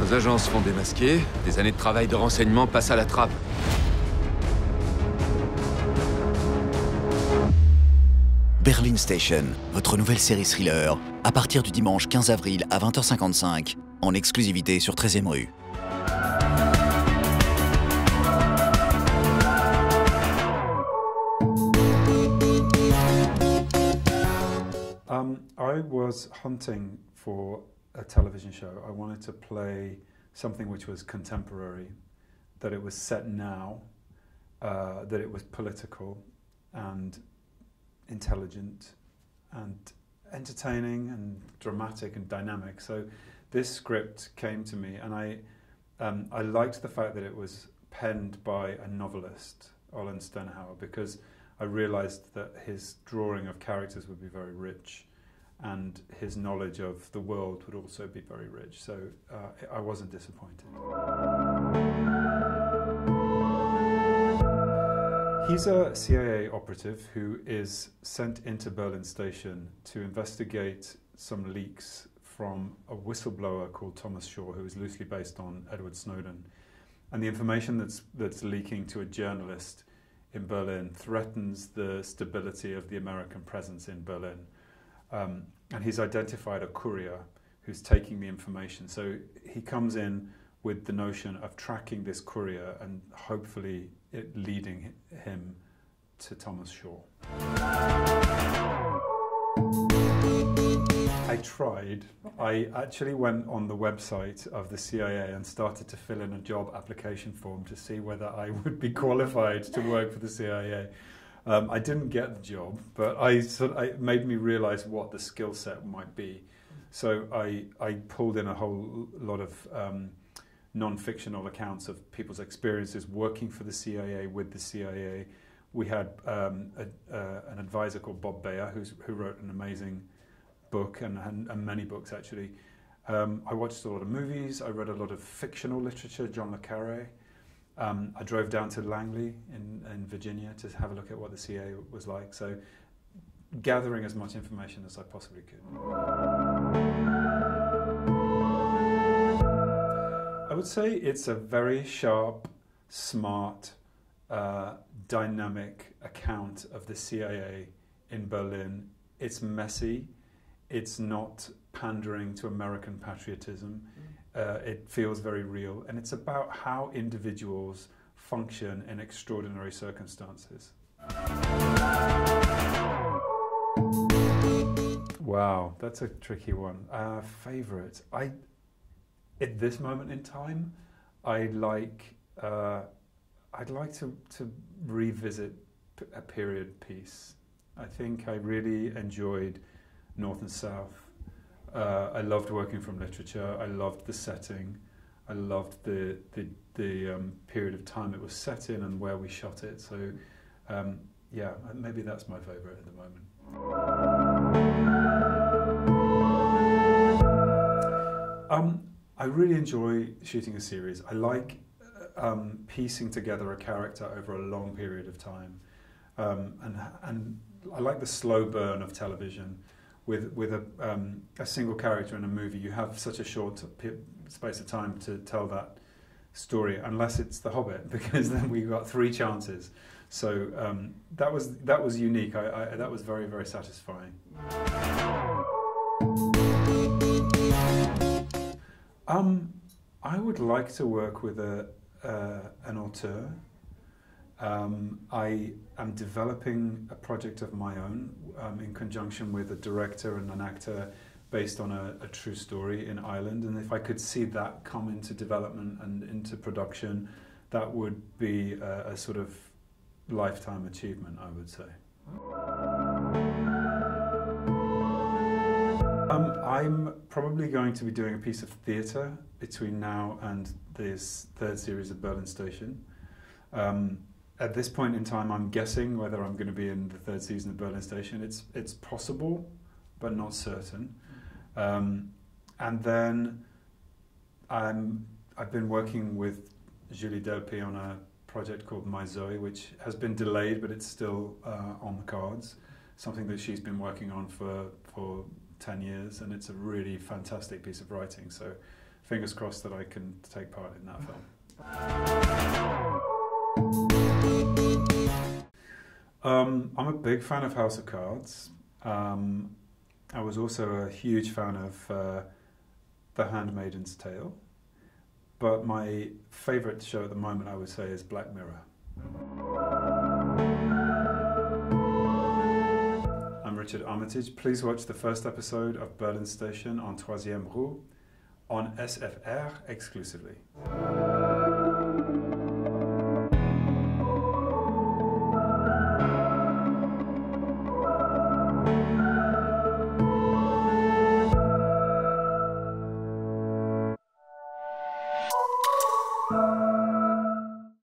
Nos agents se font démasquer, des années de travail de renseignement passent à la trappe. Berlin Station, votre nouvelle série thriller, à partir du dimanche 15 avril à 20h55, en exclusivité sur 13e rue. I was hunting for a television show. I wanted to play something which was contemporary, that it was set now, that it was political and intelligent and entertaining and dramatic and dynamic. So this script came to me, and I liked the fact that it was penned by a novelist, Olin Stenhauer, because I realised that his drawing of characters would be very rich, and his knowledge of the world would also be very rich. So I wasn't disappointed. He's a CIA operative who is sent into Berlin Station to investigate some leaks from a whistleblower called Thomas Shaw, who is loosely based on Edward Snowden. And the information that's leaking to a journalist in Berlin threatens the stability of the American presence in Berlin. And he's identified a courier who's taking the information. So he comes in with the notion of tracking this courier and hopefully it leading him to Thomas Shaw. I tried. I actually went on the website of the CIA and started to fill in a job application form to see whether I would be qualified to work for the CIA. I didn't get the job, but it made me realise what the skill set might be. So I pulled in a whole lot of non-fictional accounts of people's experiences working for the CIA, with the CIA. We had an advisor called Bob Bayer, who wrote an amazing book and many books actually. I watched a lot of movies. I read a lot of fictional literature, John le Carré. I drove down to Langley in Virginia to have a look at what the CIA was like. So gathering as much information as I possibly could. I would say it's a very sharp, smart, dynamic account of the CIA in Berlin. It's messy. It's not pandering to American patriotism. It feels very real, and it's about how individuals function in extraordinary circumstances. Wow, that's a tricky one. Favourite? At this moment in time, I'd like to revisit a period piece. I think I really enjoyed North and South. I loved working from literature. I loved the setting. I loved the period of time it was set in and where we shot it. So yeah, maybe that's my favourite at the moment. I really enjoy shooting a series. I like piecing together a character over a long period of time, and I like the slow burn of television. With a single character in a movie, you have such a short space of time to tell that story, unless it's The Hobbit, because then we got 3 chances. So that was unique. That was very, very satisfying. I would like to work with an auteur. I am developing a project of my own in conjunction with a director and an actor based on a true story in Ireland, and if I could see that come into development and into production, that would be a sort of lifetime achievement, I would say. I'm probably going to be doing a piece of theatre between now and this 3rd series of Berlin Station. At this point in time, I'm guessing whether I'm going to be in the 3rd season of Berlin Station. It's possible, but not certain. And then I've been working with Julie Delpy on a project called My Zoe, which has been delayed, but it's still on the cards. Something that she's been working on for 10 years, and it's a really fantastic piece of writing. So fingers crossed that I can take part in that film. I'm a big fan of House of Cards. I was also a huge fan of The Handmaid's Tale. But my favourite show at the moment, I would say, is Black Mirror. I'm Richard Armitage. Please watch the first episode of Berlin Station on 3e RUE on SFR exclusively.